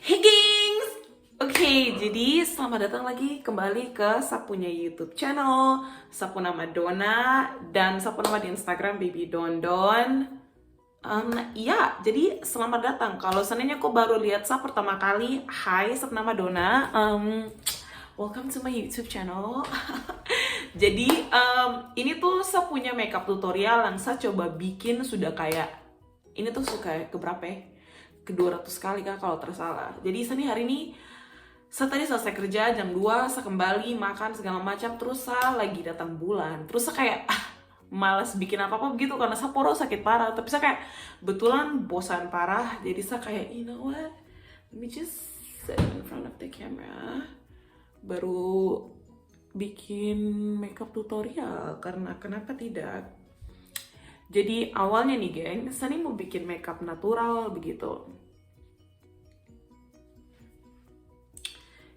Hey gengs! Oke, jadi selamat datang lagi kembali ke Sapunya YouTube channel. Sapu nama Dona dan sapu nama di Instagram Baby Dondon. Ya, jadi selamat datang. Kalau seandainya kau baru lihat Sap pertama kali, hai, Sapu nama Dona. Welcome to my YouTube channel. Jadi ini tuh saya punya makeup tutorial yang saya coba bikin sudah kayak ini tuh suka keberapa ya? Ke 200 kali kah kalau tersalah. Jadi hari ini saya tadi selesai kerja jam 2, saya kembali makan segala macam, terus saya lagi datang bulan. Terus saya kayak malas bikin apa-apa begitu karena saya poro sakit parah. Tapi saya kayak betulan bosan parah. Jadi saya kayak, you know what? Let me just sit in front of the camera. Baru bikin makeup tutorial karena kenapa tidak? Jadi awalnya nih geng, saya nih mau bikin makeup natural begitu.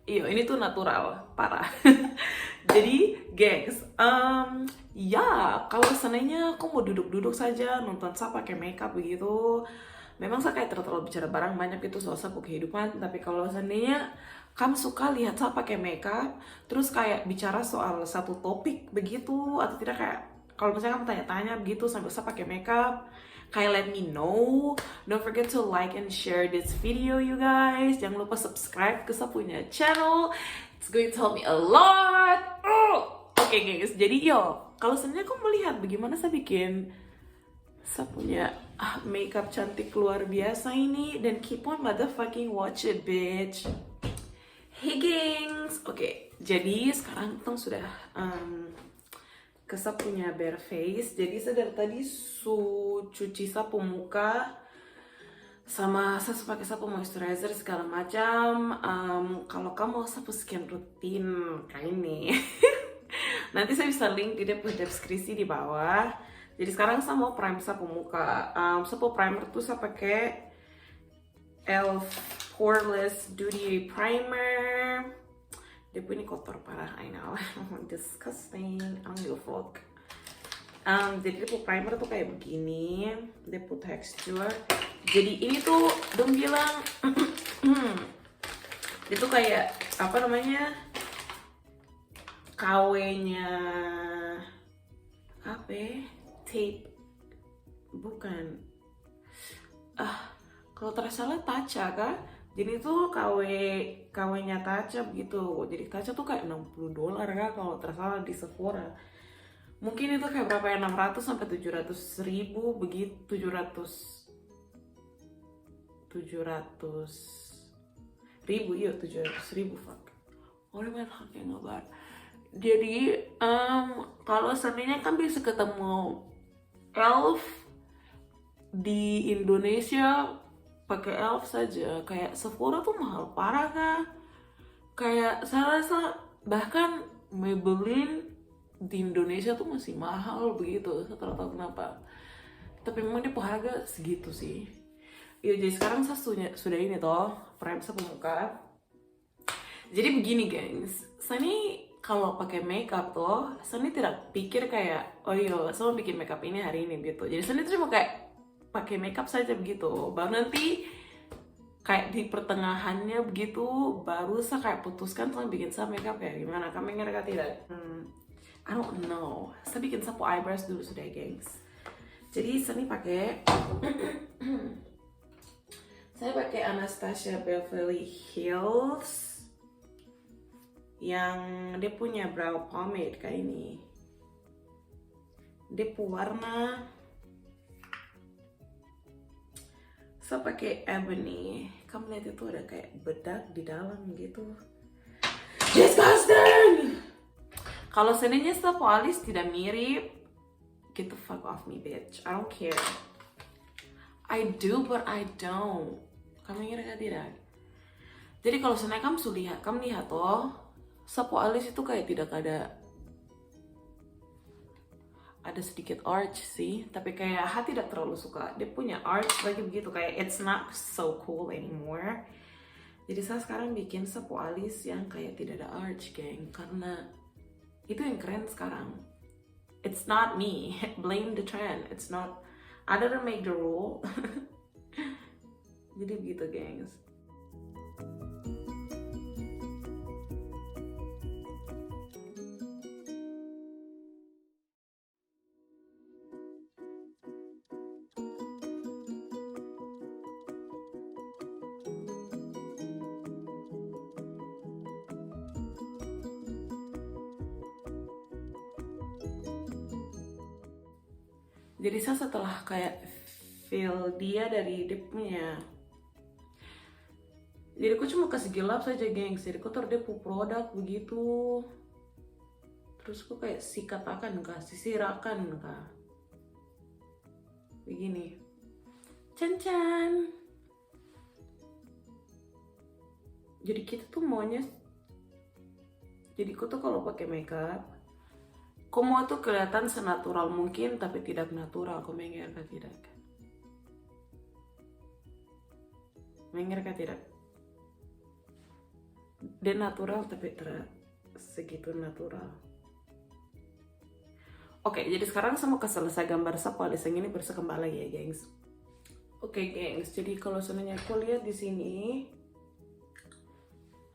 Iya, ini tuh natural, parah. Jadi, gengs, ya kalau seandainya aku mau duduk-duduk saja nonton saya pakai makeup begitu, memang saya kayak terlalu bicara barang banyak itu soal sapu kehidupan. Tapi kalau seandainya kamu suka lihat saya pakai makeup, terus kayak bicara soal satu topik begitu atau tidak kayak kalau misalnya kamu tanya-tanya begitu sambil saya pakai makeup, kayak let me know. Don't forget to like and share this video you guys. Jangan lupa subscribe ke saya punya channel. It's going to help me a lot. Oke guys, jadi yo, kalau sebenarnya aku melihat bagaimana saya bikin saya punya makeup cantik luar biasa ini, dan keep on motherfucking watch it bitch. Hey gengs, oke, jadi sekarang kita sudah ke saya punya bare face. Jadi saya dari tadi cuci sapu muka sama saya pakai sapu moisturizer segala macam. Kalau kamu mau sapu skin rutin kayak ini nanti saya bisa link di deskripsi di bawah. Jadi sekarang saya mau prime sapu muka. Sapu primer tuh saya pakai Elf Poreless Duty Primer. Dia punya kotor parah, I know. Disgusting, I don't give a fuck. Jadi dia primer tuh kayak begini. Dia put texture. Jadi ini tuh dong bilang dia tuh kayak apa namanya, KW-nya apa ya? Tape bukan, kalau tersalah Tatcha kah? Jadi itu KW-nya Tatcha begitu. Jadi Tatcha tuh kayak $60 kah kalau tersalah di Sephora. Mungkin itu kayak berapa ya, 600 sampai 700 ribu begitu. 700 ribu, iya 700 ribu, fuck. Orang main haknya ngabar. Jadi kalau seandainya kan bisa ketemu Elf di Indonesia, pakai Elf saja. Kayak Sephora tuh mahal parah kah? Kayak saya rasa bahkan Maybelline di Indonesia tuh masih mahal begitu. Saya tidak tahu kenapa. Tapi memang dia harga segitu sih. Ya jadi sekarang saya sudah ini toh prime sapu muka. Jadi begini gengs, saya ini kalau pakai makeup toh, saya ini tidak pikir kayak oh iya saya mau bikin makeup ini hari ini gitu. Jadi saya ini cuma kayak pakai makeup saja begitu. Baru nanti kayak di pertengahannya begitu baru saya kayak putuskan saya bikin saya makeup kayak gimana. Kamu ingat atau tidak? I don't know. Saya bikin sapu eyebrows dulu sudah gengs. Jadi saya ini pakai saya pakai Anastasia Beverly Hills yang dia punya brow pomade kayak ini. Dia warna saya pakai ebony. Kamu lihat itu ada kayak bedak di dalam gitu. Disgusting. Kalau seandainya sapu alis tidak mirip, get the fuck off me bitch. I don't care. I do but I don't. Kamu ingat gak tidak? Jadi kalau seandainya kamu lihat toh, sapu alis itu kayak tidak ada sedikit arch sih, tapi kayak hati tidak terlalu suka dia punya arch lagi begitu, kayak it's not so cool anymore. Jadi saya sekarang bikin sapu alis yang kayak tidak ada arch geng, karena itu yang keren sekarang. It's not me, blame the trend. It's not, I didn't make the rule. Jadi begitu gengs. Jadi saya setelah kayak feel dia dari dia punya, jadi aku cuma kasih gelap saja gengs, jadi aku taruh dia punya produk begitu, terus aku kayak sikat akan kah, sisirakan kah, begini, can. Jadi kita tuh maunya, jadi aku tuh kalau pakai makeup, aku mau tuh kelihatan senatural mungkin tapi tidak natural. Aku mengira kah tidak? Mengira kah tidak? Dia natural tapi tidak segitu natural. Oke, jadi sekarang saya mau selesai gambar sapu alisnya ini baru saya kembali lagi ya, gengs. Oke, gengs. Jadi kalau sebenarnya aku lihat di sini,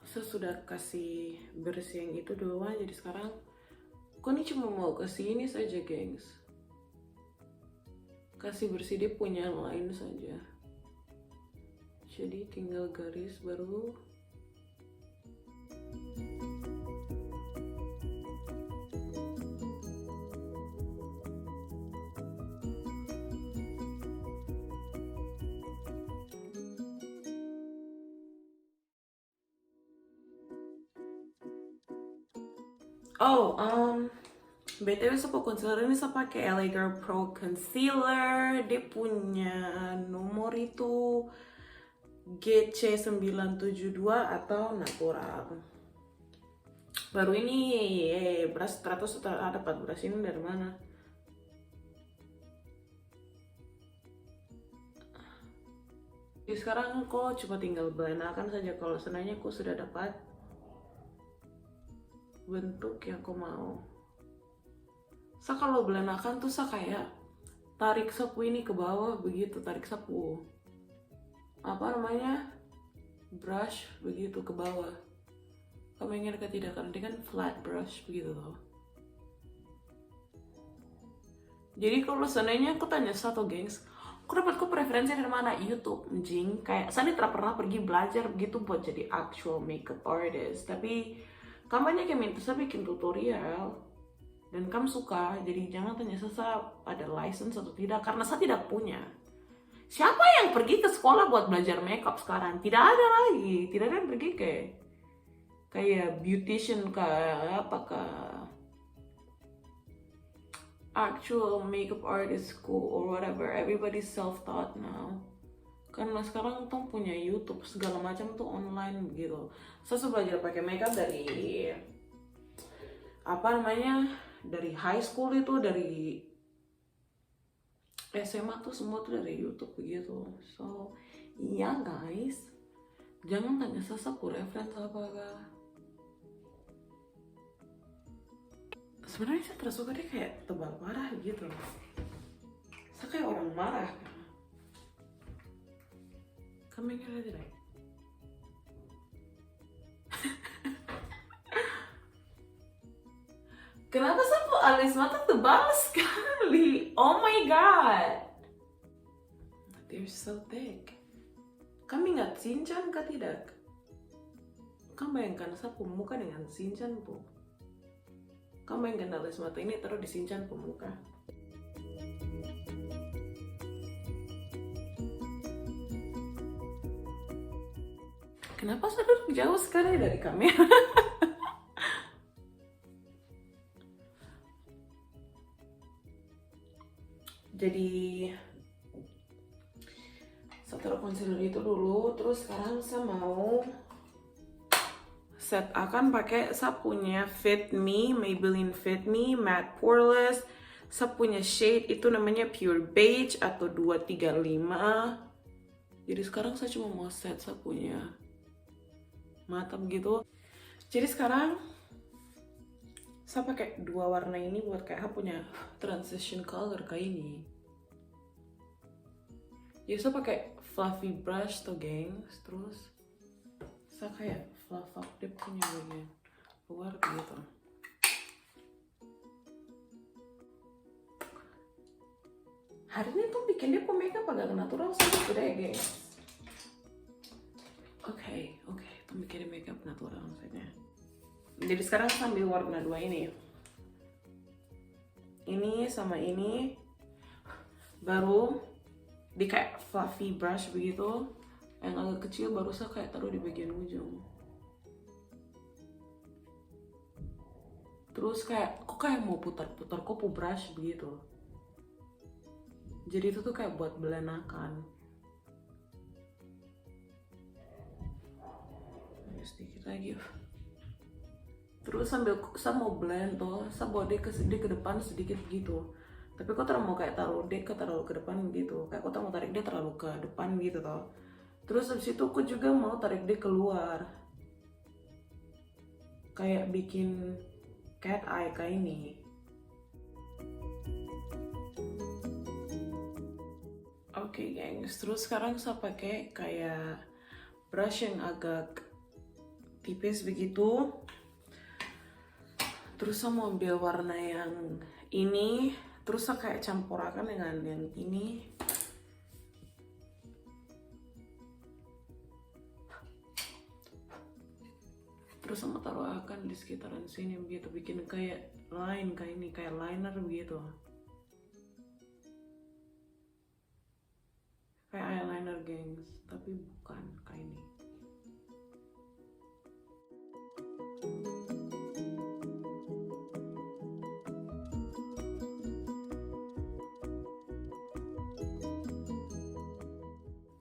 saya sudah kasih bersih yang itu doang. Jadi sekarang aku ini cuma mau kasih ini saja, gengs. Kasih bersih dia punya lain saja. Jadi tinggal garis baru. Oh, BTW saya concealer ini saya pakai LA Girl Pro Concealer. Dia punya nomor itu GC972 atau natural. Baru ini brush teratus ada dapat brush ini dari mana? Jadi sekarang kok cuma tinggal blend akan saja. Kalau sebenarnya aku sudah dapat bentuk yang aku mau. So kalau blend akan tuh saya kayak tarik sapu ini ke bawah begitu, tarik sapu apa namanya brush begitu ke bawah. Kamu ingin ke tidak, karena dia kan flat brush begitu loh. Jadi kalau seandainya aku tanya satu gengs, aku dapat preferensi dari mana? YouTube, jing. Kayak saya tidak pernah pergi belajar begitu buat jadi actual makeup artist, tapi kamu banyak yang minta saya bikin tutorial dan kamu suka, jadi jangan tanya saya ada license atau tidak, karena saya tidak punya. Siapa yang pergi ke sekolah buat belajar makeup sekarang? Tidak ada lagi, tidak ada yang pergi kayak beautician kayak apakah actual makeup artist school or whatever. Everybody self-taught now. Karena sekarang tuh punya YouTube segala macam tuh online begitu. Saya sudah belajar pakai makeup dari apa namanya, dari high school itu, dari SMA tuh semua tuh dari YouTube begitu. So iya guys, jangan tanya saya reference apakah. Sebenarnya saya tersuka dia kayak tebal parah gitu. Saya kayak orang marah. Kamu ingat tidak? Kenapa sapu alis mata tebal sekali? Oh my god, they're so thick. Kamu ingat Shinchan kah tidak? Kamu bayangkan sapu muka dengan Shinchan bu. Kamu bayangkan alis mata ini taruh di Shinchan pemuka. Kenapa saya duduk jauh sekali dari kamera? Jadi saya taruh concealer itu dulu, terus sekarang saya mau set akan pakai saya punya Fit Me, Maybelline Fit Me Matte Poreless. Saya punya shade itu namanya Pure Beige atau 235. Jadi sekarang saya cuma mau set saya punya mata begitu. Jadi sekarang saya pakai dua warna ini buat kayak punya transition color kayak ini. Jadi saya pakai fluffy brush tuh gengs, terus saya kayak fluff up dia punya bagian luar gitu. Hari ini tuh bikin dia makeup agak natural sih deh guys. Oke, tuh bikin dia makeup natural maksudnya. Jadi sekarang sambil warna dua ini sama ini. Baru di kayak fluffy brush begitu yang agak kecil, baru saya kayak taruh di bagian ujung. Terus kayak kok kayak mau putar-putar kopu brush begitu. Jadi itu tuh kayak buat belenakan. Sedikit lagi. Terus sambil saya mau blend tuh, saya bawa dia ke depan sedikit gitu. Tapi kok terlalu mau kayak taruh dia terlalu ke depan gitu. Kayak kok mau tarik dia terlalu ke depan gitu toh. Terus habis itu aku juga mau tarik dia keluar. Kayak bikin cat eye kayak ini. Oke, gengs, terus sekarang saya pakai kayak brush yang agak tipis begitu. Terus saya mau ambil warna yang ini, terus saya kayak campurkan dengan yang ini. Terus sama taruh akan di sekitaran sini begitu, bikin kayak line kayak ini, kayak liner begitu. Kayak eyeliner, gengs, tapi bukan kayak ini.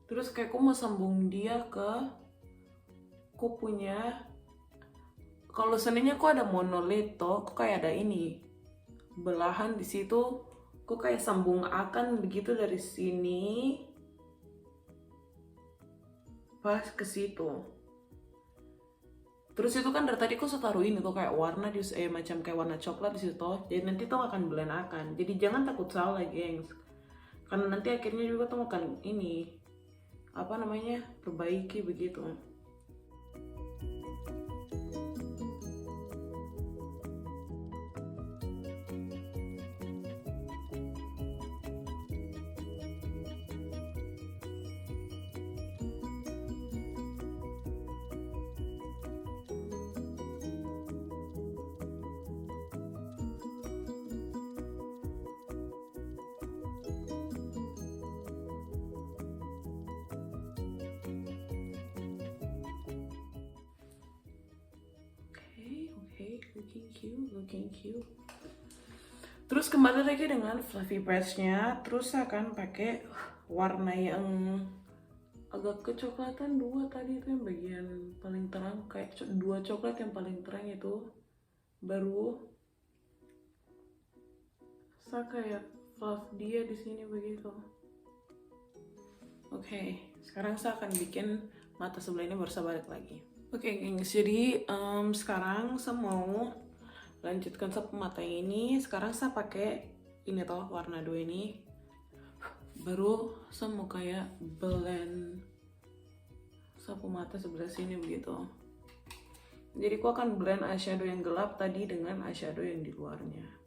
Terus kayak aku mau sambung dia ke kupunya. Kalau seandainya aku ada monolito, aku kayak ada ini belahan di situ, aku kayak sambung akan begitu dari sini pas ke situ. Terus itu kan dari tadi aku taruh ini tuh kayak warna di macam kayak warna coklat di situ. Jadi nanti tuh akan blend akan. Jadi jangan takut salah, gengs. Karena nanti akhirnya juga tuh akan ini apa namanya, perbaiki begitu. Looking cute. Terus kembali lagi dengan fluffy brushnya. Terus saya akan pakai warna yang agak kecoklatan dua tadi, itu yang bagian paling terang, kayak dua coklat yang paling terang itu. Baru saya kayak fluff dia di sini begitu. Oke, sekarang saya akan bikin mata sebelah ini, baru saya balik lagi. Oke, gengs, jadi sekarang saya mau lanjutkan sapu mata ini. Sekarang saya pakai ini toh, warna 2 ini. Baru saya mau kayak blend sapu mata sebelah sini begitu. Jadi aku akan blend eyeshadow yang gelap tadi dengan eyeshadow yang di luarnya.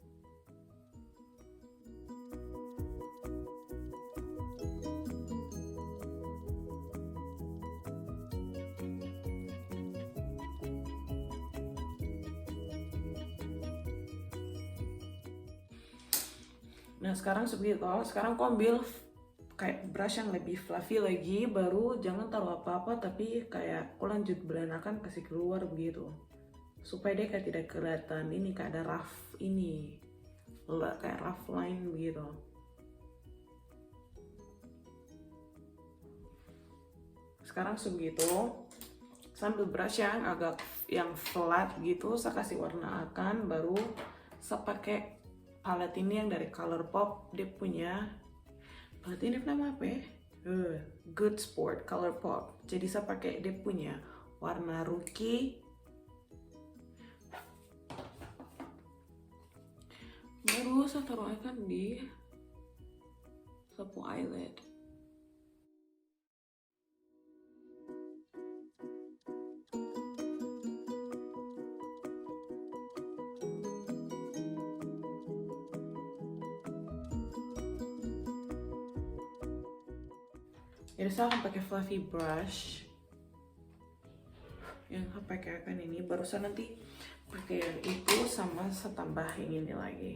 Nah sekarang sebegitu, sekarang aku ambil kayak brush yang lebih fluffy lagi, baru jangan taruh apa-apa tapi kayak aku lanjut blend akan kasih keluar begitu, supaya dia kayak tidak kelihatan ini kayak ada rough ini, kayak rough line begitu. Sekarang sebegitu, sambil brush yang agak flat gitu, saya kasih warna akan, baru saya pakai palette ini yang dari Colourpop. Dia punya palette ini nama apa ya? Good Sport Colourpop. Jadi saya pakai dia punya warna Rookie. Baru saya taruh akan di sapu eyelid. Jadi saya akan pakai fluffy brush yang pakai akan ini, baru saya nanti pakai yang itu sama saya tambah yang ini lagi.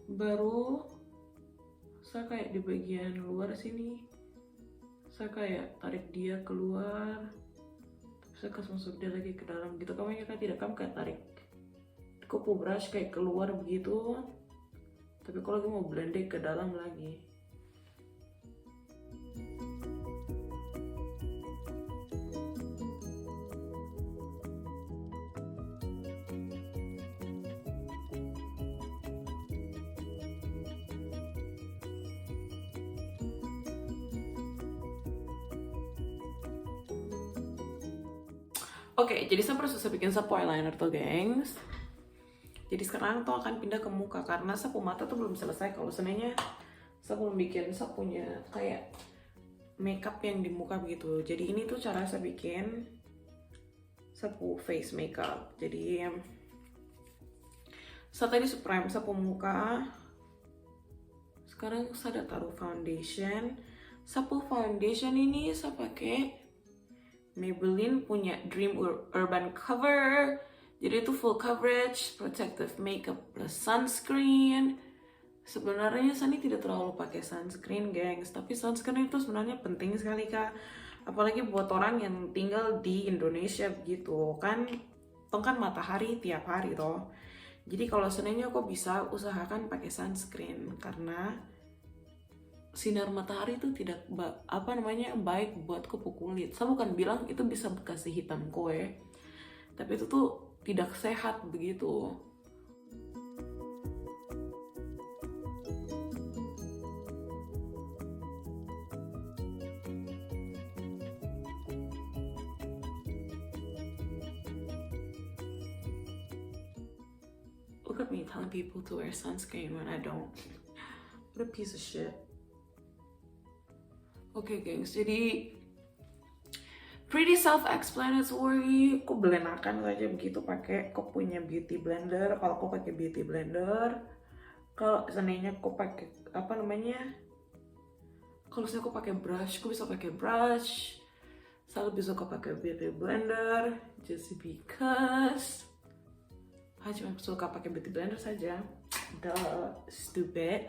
baru saya kayak di bagian luar sini saya kayak tarik dia keluar, terus saya kasih masuk dia lagi ke dalam gitu. Kamu kan tidak, kamu kayak tarik kupu brush kayak keluar begitu, tapi kalau lagi mau blend ke dalam lagi. Oke, jadi saya baru selesai bikin sapu eyeliner tuh, gengs. Jadi sekarang tuh akan pindah ke muka karena sapu mata tuh belum selesai. Kalau sebenarnya saya belum bikin sapunya kayak makeup yang di muka begitu. Jadi ini tuh cara saya bikin sapu face makeup. Jadi saya tadi prime sapu muka. Sekarang saya udah taruh foundation. Sapu foundation ini saya pakai Maybelline punya Dream Urban Cover. Jadi itu full coverage, protective makeup plus sunscreen. Sebenarnya saya ini tidak terlalu pakai sunscreen, gengs. Tapi sunscreen itu sebenarnya penting sekali, Kak. Apalagi buat orang yang tinggal di Indonesia begitu. Kan matahari tiap hari toh. Jadi kalau seandainya kok bisa usahakan pakai sunscreen karena sinar matahari itu tidak baik buat kupu kulit. Saya bukan bilang itu bisa kasih hitam kue, tapi itu tuh tidak sehat begitu. Look at me telling people to wear sunscreen when I don't. What a piece of shit. Oke, gengs, jadi pretty self-explanatory. Aku blendakan saja begitu pakai kok punya beauty blender. Kalau aku pakai beauty blender, kalau seandainya aku pakai kalau saya aku pakai brush, aku bisa pakai brush. Saya lebih suka pakai beauty blender just because saya cuma suka pakai beauty blender saja. Duh, stupid.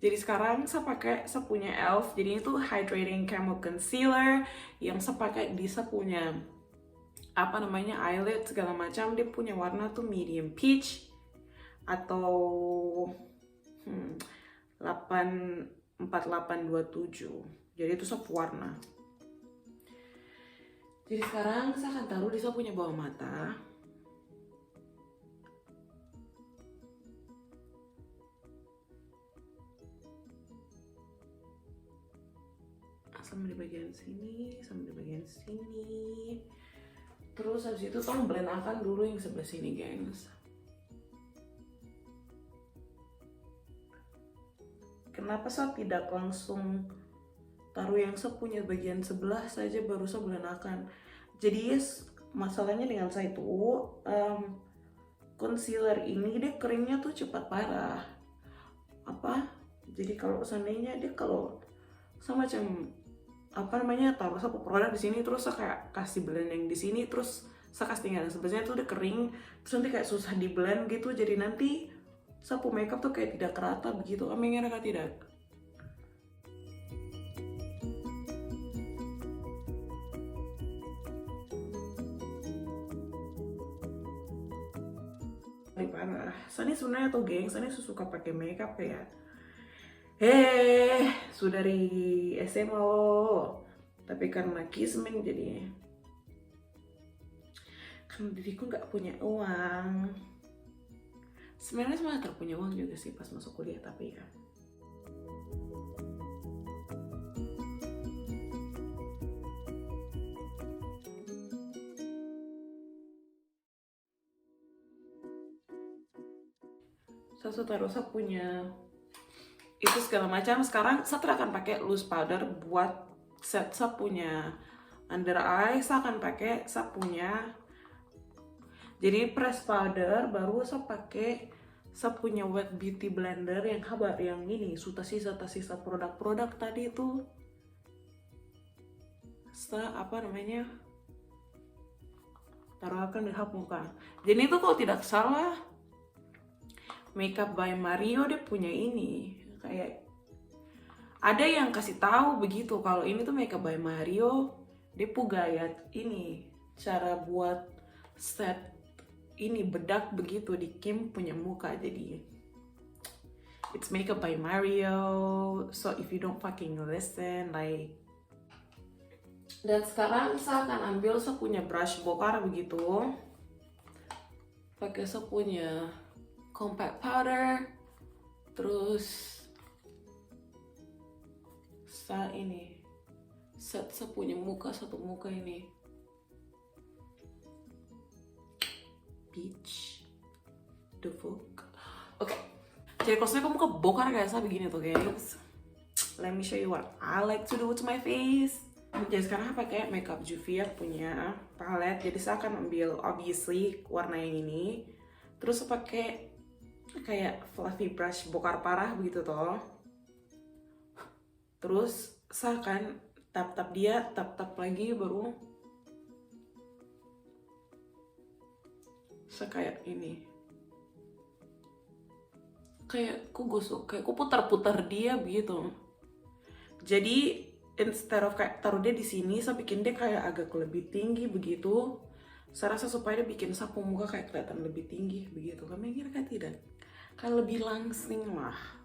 Jadi sekarang saya pakai sapunya e.l.f. Jadi itu hydrating camo concealer yang saya pakai di sapunya eyelid segala macam. Dia punya warna tuh medium peach atau 4827. Jadi itu sapu warna. Jadi sekarang saya akan taruh di sapunya bawah mata. Sama di bagian sini, sama di bagian sini. Terus habis itu tolong blendakan dulu yang sebelah sini, gengs. Kenapa saya tidak langsung taruh yang sapunya bagian sebelah saja baru saya blendakan? Jadi masalahnya dengan saya itu concealer ini dia keringnya tuh cepat parah. Jadi kalau seandainya dia kalau sama macam taruh sapu produk di sini terus saya kayak kasih blend yang di sini terus saya kasih tinggal sebelahnya tuh udah kering terus nanti kayak susah di blend gitu, jadi nanti sapu makeup tuh kayak tidak rata begitu. Kamu ingat atau tidak? Parah. Sani sebenarnya tuh geng, Sani suka pakai makeup ya. Sudah dari SMA loh. Tapi karena kismin jadi kan diriku nggak punya uang. Sebenarnya terpunya uang juga sih pas masuk kuliah, tapi ya. Saya taruh punya itu segala macam. Sekarang saya akan pakai loose powder buat set sapunya under eye. Saya akan pakai sapunya jadi press powder, baru saya pakai sapunya wet beauty blender yang kabar yang ini sudah sisa produk-produk tadi itu taruhkan di hap muka. Jadi itu kalau tidak salah Makeup by Mario dia punya ini kayak ada yang kasih tahu begitu kalau ini tuh Makeup by Mario, dia punya gaya ini cara buat set ini bedak begitu di Kim punya muka, jadi it's Makeup by Mario, so if you don't fucking listen like. Dan sekarang saya akan ambil saya punya brush bokar begitu, pakai saya punya compact powder, terus saya ini set saya punya muka, satu muka ini peach the Vogue. Oke, jadi kalau saya muka bokar kayak saya begini tuh guys, let me show you what I like to do to my face. Jadi sekarang saya pakai makeup Juvier punya palette, jadi saya akan ambil obviously warna yang ini, terus saya pakai kayak fluffy brush bokar parah begitu toh. Terus saya akan tap-tap dia, tap-tap lagi, baru saya kayak ini, kayak ku gosok, kayak ku putar-putar dia begitu. Jadi instead of kayak taruh dia di sini, saya bikin dia kayak agak lebih tinggi begitu. Saya rasa supaya dia bikin sapu muka kayak kelihatan lebih tinggi begitu. Kamu mikir kan tidak? Kayak lebih langsing lah.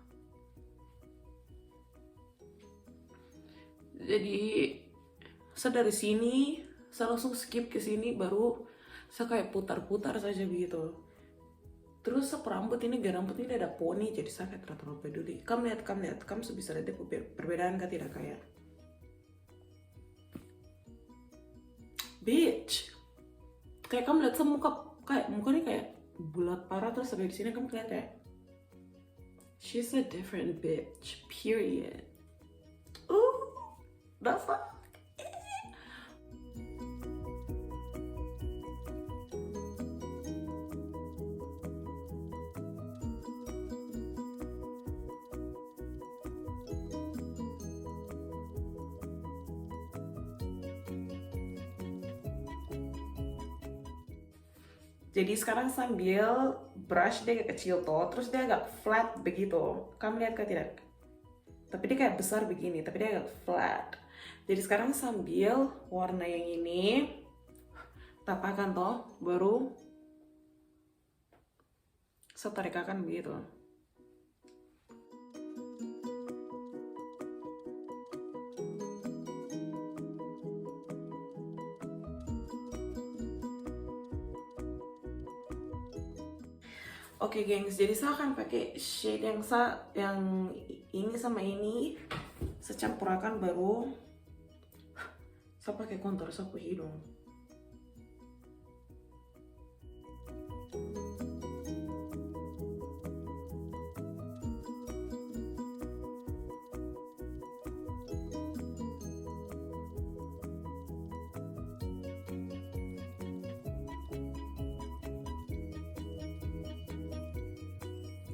Jadi saya dari sini, saya langsung skip ke sini, baru saya kayak putar-putar saja begitu. Terus rambut ini, gak rambut ini ada poni, jadi saya kayak terlalu peduli. Kamu lihat, kamu bisa lihat perbedaan kan tidak kayak? Bitch, kayak kamu lihat muka ini kayak bulat parah, terus sampai di sini kamu lihat kayak she's a different bitch, period. That's what. Jadi sekarang sambil brush dia agak kecil toh, terus dia agak flat begitu. Kamu lihat kan tidak? Tapi dia kayak besar begini, tapi dia agak flat. Jadi sekarang sambil warna yang ini tapakan toh, baru setarikakan begitu. Oke gengs, jadi saya akan pakai shade yang ini sama ini, saya campurkan, baru saya pakai kontur sapu hidung.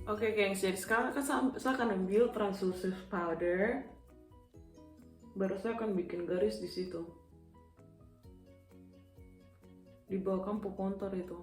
Oke gengs, jadi sekarang kan saya akan ambil translucent powder, baru saya akan bikin garis di situ, di bawah kampu kontur itu.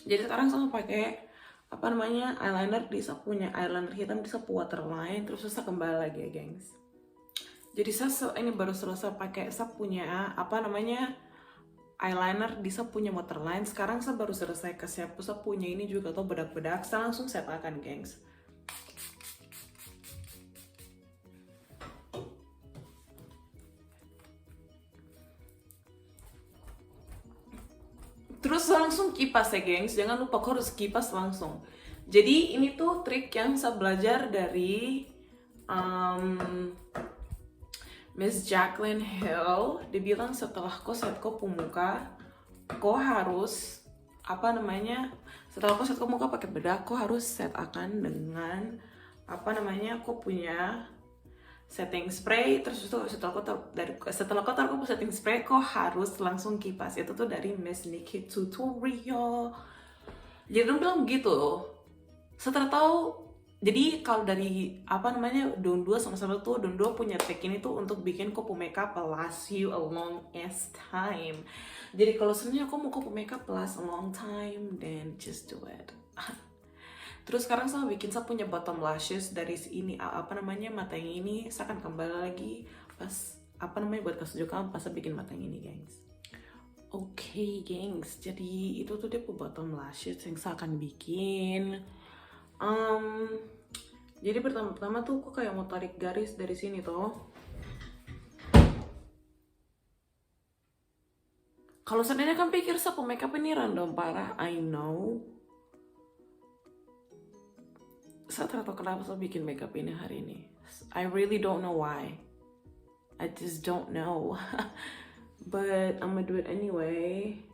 Jadi sekarang saya pakai apa namanya eyeliner, di saya punya eyeliner hitam di saya waterline, terus saya kembali lagi ya gengs. Jadi saya ini baru selesai pakai saya punya apa namanya eyeliner di saya punya waterline. Sekarang saya baru selesai kasih hapus saya punya ini juga atau bedak-bedak, saya langsung set akan gengs. Terus langsung kipas ya gengs, jangan lupa harus kipas langsung. Jadi ini tuh trik yang saya belajar dari Miss Jaclyn Hill, dia bilang setelah kau set kau pemuka, kau harus setelah kau set kau muka pakai bedak, kau harus set akan dengan kau punya setting spray. Terus itu setelah kau taruh setting spray, kau harus langsung kipas. Itu tuh dari Miss Nikki Tutorial. Jadi dia bilang begitu. Setelah tahu, jadi kalau dari Don 2 sama tuh, Don 2 punya tag ini tuh untuk bikin kopo makeup last you a long ass time. Jadi kalau sebenarnya aku mau kopo makeup last a long time, then just do it. Terus sekarang saya bikin, saya punya bottom lashes dari ini mata yang ini. Saya akan kembali lagi pas buat kasih juga pas saya bikin mata yang ini, gengs. Oke, gengs, jadi itu tuh dia bottom lashes yang saya akan bikin. Jadi pertama-tama tuh aku kayak mau tarik garis dari sini toh. Kalau sebenarnya kan pikir saya makeup ini random parah, I know. Saya tak tahu kenapa saya bikin makeup ini hari ini. I really don't know why. I just don't know. But I'm gonna do it anyway.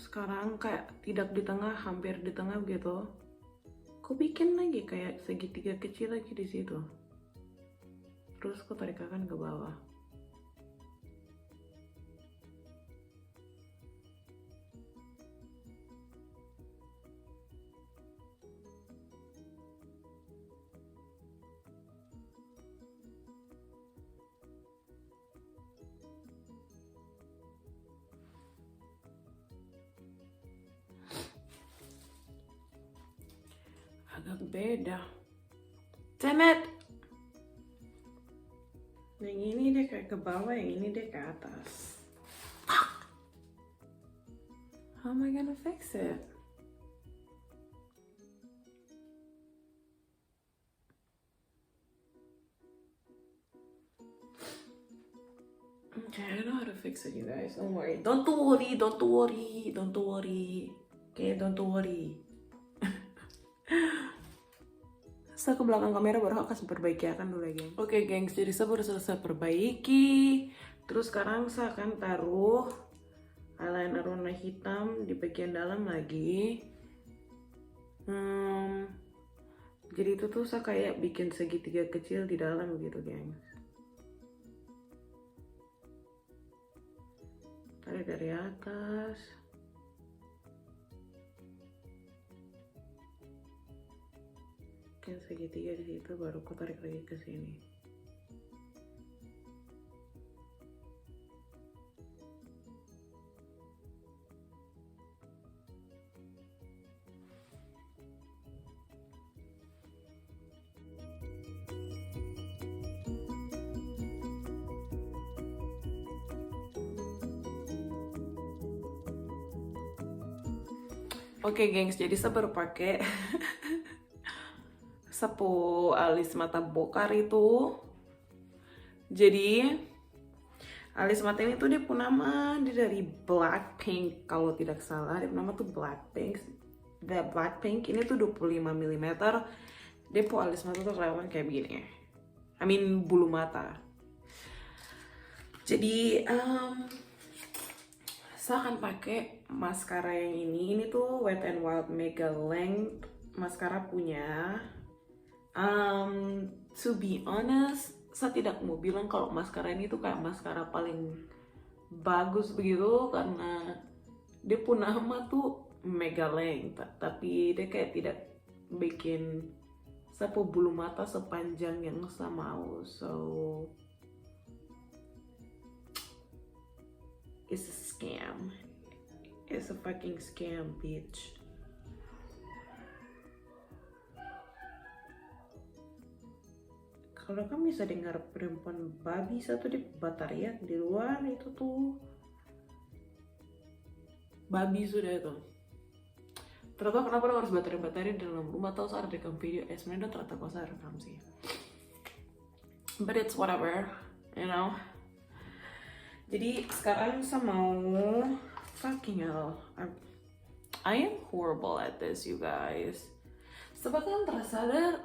Sekarang kayak tidak di tengah, hampir di tengah gitu. Aku bikin lagi kayak segitiga kecil lagi di situ. Terus aku tarik akan ke bawah. Agak beda. Temet. Yang ini deh kayak ke bawah, yang ini deh ke atas. How am I gonna fix it? Okay, I know how to fix it, you guys. Don't worry. Don't worry. Okay, don't worry. Saya ke belakang kamera baru akan perbaiki dulu ya, geng. Oke, gengs, jadi saya baru selesai perbaiki. Terus sekarang saya akan taruh eyeliner warna hitam di bagian dalam lagi. Jadi itu tuh saya kayak bikin segitiga kecil di dalam gitu, gengs. Tarik dari atas. Segitiga di situ, baru aku tarik lagi ke sini. Oke, gengs, jadi saya baru pakai sapu alis mata bokar itu. Jadi alis mata ini tuh dia punya nama, dia dari Blackpink kalau tidak salah. Dia punya nama tuh Blackpink. The Blackpink ini tuh 25 mm. Dia punya alis mata tuh kelihatan kayak begini. I mean bulu mata. Jadi saya akan pakai maskara yang ini. Ini tuh Wet n Wild Mega Length maskara punya. To be honest, saya tidak mau bilang kalau maskara ini tuh kayak maskara paling bagus begitu, karena dia punya nama tuh Mega Length, tapi dia kayak tidak bikin sapu bulu mata sepanjang yang saya mau. So it's a scam. It's a fucking scam, bitch. Kalau kamu bisa dengar perempuan babi satu di batariak di luar itu tuh babi sudah itu. Ternyata kenapa lo harus batari-batari di dalam rumah, atau saat rekam video? Sebenarnya ternyata kok saya rekam sih. But it's whatever, you know. Jadi sekarang saya mau fucking hell. I am horrible at this, you guys. Sebab kalian tersadar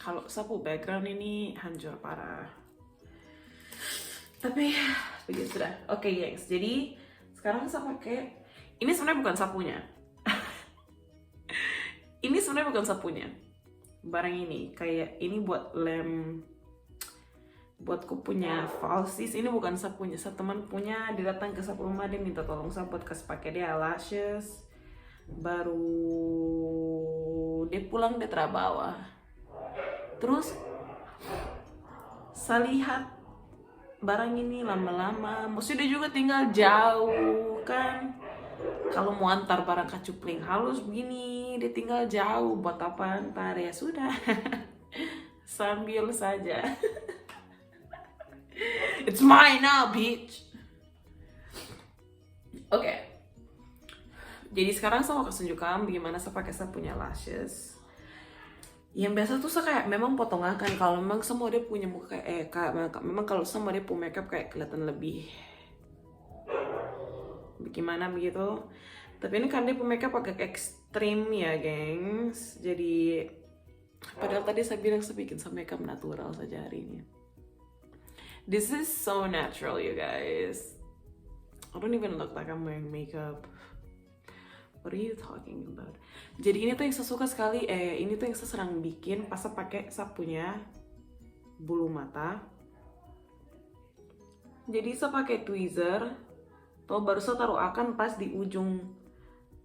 kalau sapu background ini hancur parah. Tapi begitu sudah. Oke, gengs. Jadi sekarang saya pakai ini, sebenarnya bukan sapunya. Ini sebenarnya bukan sapunya. Barang ini kayak ini buat lem, buatku punya falsies. Ini bukan sapunya. Saya teman punya, dia datang ke sapu rumah, dia minta tolong saya buat kasih pakai dia lashes. Baru dia pulang, dia terabawa. Terus saya lihat barang ini lama-lama, maksudnya dia juga tinggal jauh kan. Kalau mau antar barang kacupling halus begini, dia tinggal jauh, buat apa antar? Ya sudah, sambil saja. It's mine now, bitch. Oke. Jadi sekarang saya mau kasih tunjukkan bagaimana saya pakai saya punya lashes. Yang biasa tuh saya kayak memang potongan kan, kalau memang semua dia punya muka kayak memang kalau semua dia punya makeup kayak kelihatan lebih bagaimana begitu. Tapi ini kan dia punya makeup agak ekstrim ya, gengs. Jadi padahal tadi saya bilang saya bikin sama makeup natural saja hari ini. This is so natural, you guys. I don't even look like I'm wearing makeup. What are you talking about? Jadi ini tuh yang saya suka sekali, ini tuh yang saya sering bikin pas saya pakai saya punya bulu mata. Jadi saya pakai tweezer, tuh baru saya taruh akan pas di ujung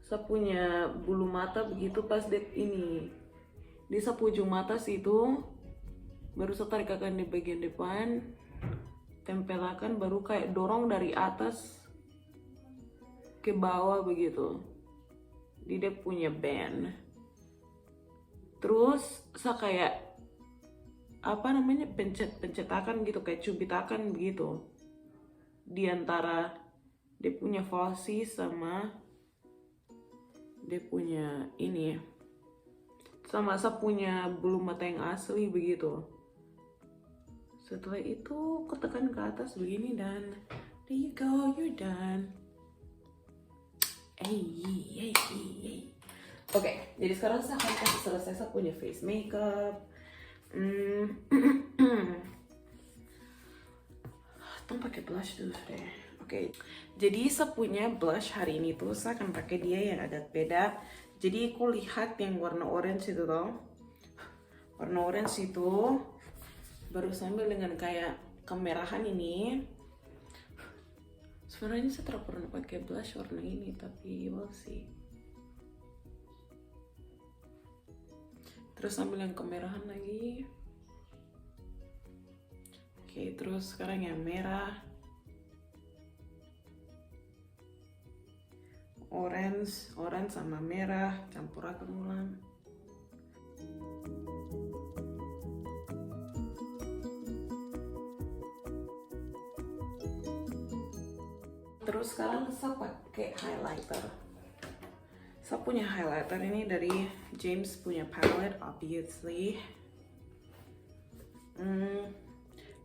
saya punya bulu mata begitu, pas ini di sapu ujung mata situ, baru saya tarik akan di bagian depan, tempelakan, baru kayak dorong dari atas ke bawah begitu. Dia punya band. Terus saya kayak apa namanya, pencetakan gitu, kayak cubitakan begitu di antara dia punya falsies sama dia punya ini, sama saya punya bulu mata yang asli begitu. Setelah itu ketekan ke atas begini dan there you go, you're done. Oke, jadi sekarang saya akan kasih selesai saya punya face makeup. Tolong pakai blush dulu deh. Oke, jadi saya punya blush hari ini tuh saya akan pakai dia yang agak beda. Jadi aku lihat yang warna orange itu toh, warna orange itu baru sambil dengan kayak kemerahan ini. Sebenarnya saya tidak pernah pakai blush warna ini, tapi we'll see. Terus ambil yang kemerahan lagi. Oke, terus sekarang yang merah. Orange sama merah campur akan ulang. Terus sekarang saya pakai highlighter. Saya punya highlighter ini dari James punya palette, obviously.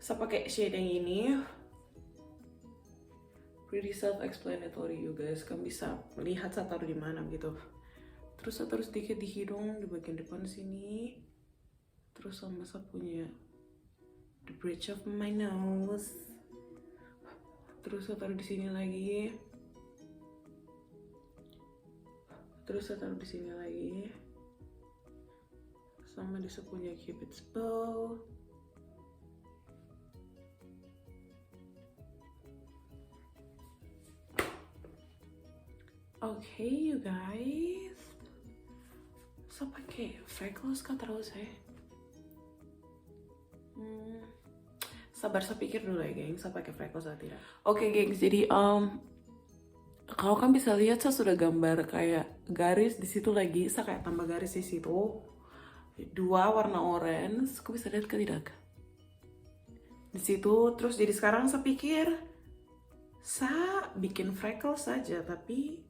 Saya pakai shade yang ini. Pretty self-explanatory, you guys. Kamu bisa melihat saya taruh di mana gitu. Terus saya taruh sedikit di hidung, di bagian depan sini. Terus sama saya punya the bridge of my nose. Terus saya taruh di sini lagi. Terus saya taruh di sini lagi. Sama di punya cupid's bow. Okay, you guys. Saya pakai freckles kah terus ya? Sabar, saya pikir dulu ya, geng. Saya pakai freckles atau tidak? Oke, gengs. Jadi Kalau kan bisa lihat saya sudah gambar kayak garis di situ lagi, saya kayak tambah garis di situ. Dua warna orange, kok bisa lihat ke tidak? Di situ, terus jadi sekarang saya pikir saya bikin freckles saja, tapi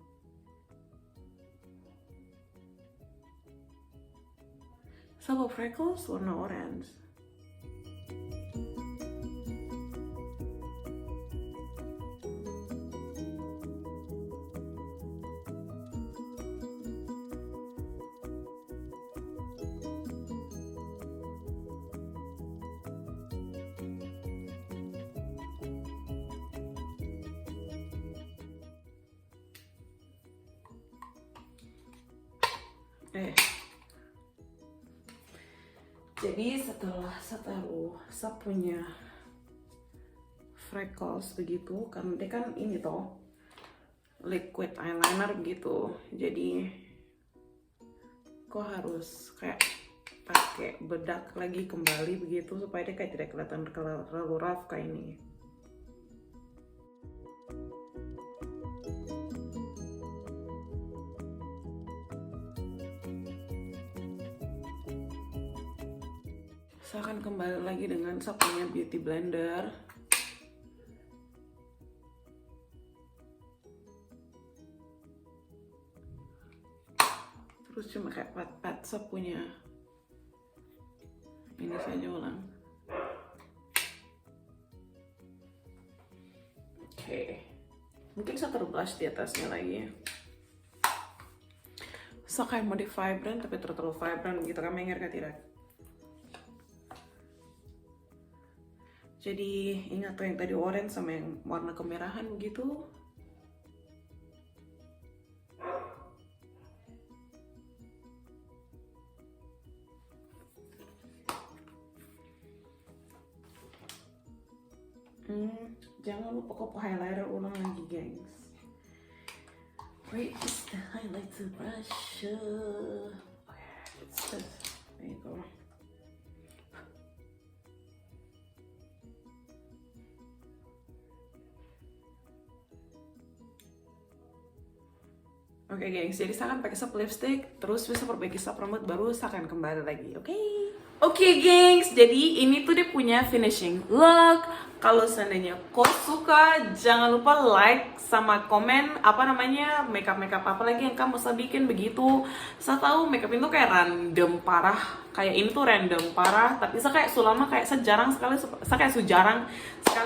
saya mau freckles warna orange. Jadi setelah saya taruh, saya punya freckles begitu, kan dia kan ini toh liquid eyeliner begitu. Jadi kok harus kayak pakai bedak lagi kembali begitu supaya dia kayak tidak kelihatan terlalu rough kayak ini. Saya akan kembali lagi dengan saya punya beauty blender. Terus cuma kayak pat-pat saya punya ini saja ulang. Oke. Mungkin saya taruh blush di atasnya lagi. Saya kayak mau di vibrant tapi terlalu vibrant gitu kan, mengira kan tidak? Jadi ingat tuh yang tadi orange sama yang warna kemerahan begitu. Jangan lupa kopo highlighter ulang lagi, gengs. Where is the highlighter brush? Okay, it's this. There you go. Oke, gengs, jadi saya akan pakai sap lipstick, terus bisa perbaiki sap rambut, baru saya akan kembali lagi, oke? Oke, gengs, jadi ini tuh dia punya finishing look. Kalau seandainya kau suka, jangan lupa like sama komen apa namanya makeup apa lagi yang kamu bisa bikin begitu. Saya tahu makeup itu kayak random parah, kayak ini tuh random parah, tapi saya kayak selama kayak saya jarang sekali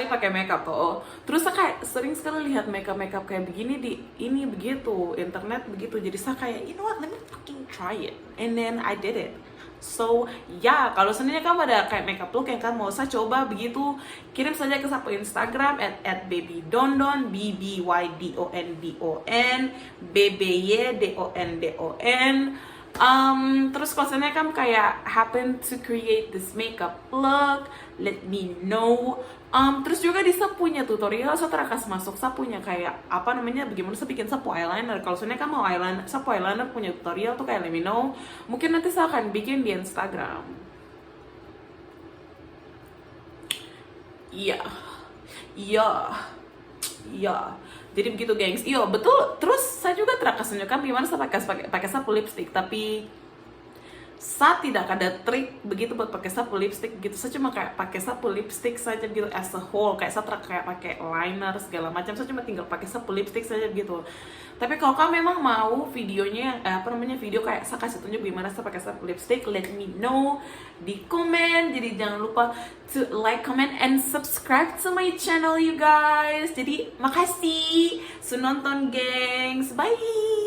pakai makeup tuh. Terus saya kayak sering sekali lihat makeup kayak begini di ini begitu internet begitu. Jadi saya kayak you know what, let me fucking try it, and then I did it. So, ya, kalau seandainya kamu ada kayak makeup look yang kamu mau saya coba begitu, kirim saja ke saya Instagram @babydondon, BBYDONDON, BBYDONDON. Terus kalau seandainya kamu kayak happen to create this makeup look, let me know. Terus juga di saya punya tutorial, saya terakas masuk, saya punya kayak apa namanya, bagaimana saya bikin sapu eyeliner. Kalau seandainya kamu mau sapu eyeliner punya tutorial tuh kayak let me know. Mungkin nanti saya akan bikin di Instagram. Iya, iya. Jadi begitu, gengs. Iya, betul. Terus saya juga terakas tunjukkan gimana saya pakai sapu lipstick, tapi saya tidak ada trik begitu buat pakai sapu lipstick gitu. Saya cuma kayak pakai sapu lipstick saja gitu as a whole, kayak saya kayak pakai liner segala macam. Saya cuma tinggal pakai sapu lipstick saja gitu. Tapi kalau kamu memang mau videonya video kayak saya kasih tunjuk gimana saya pakai sapu lipstick, let me know di komen. Jadi jangan lupa to like, comment, and subscribe to my channel, you guys. Jadi makasih sudah nonton, gengs. Bye.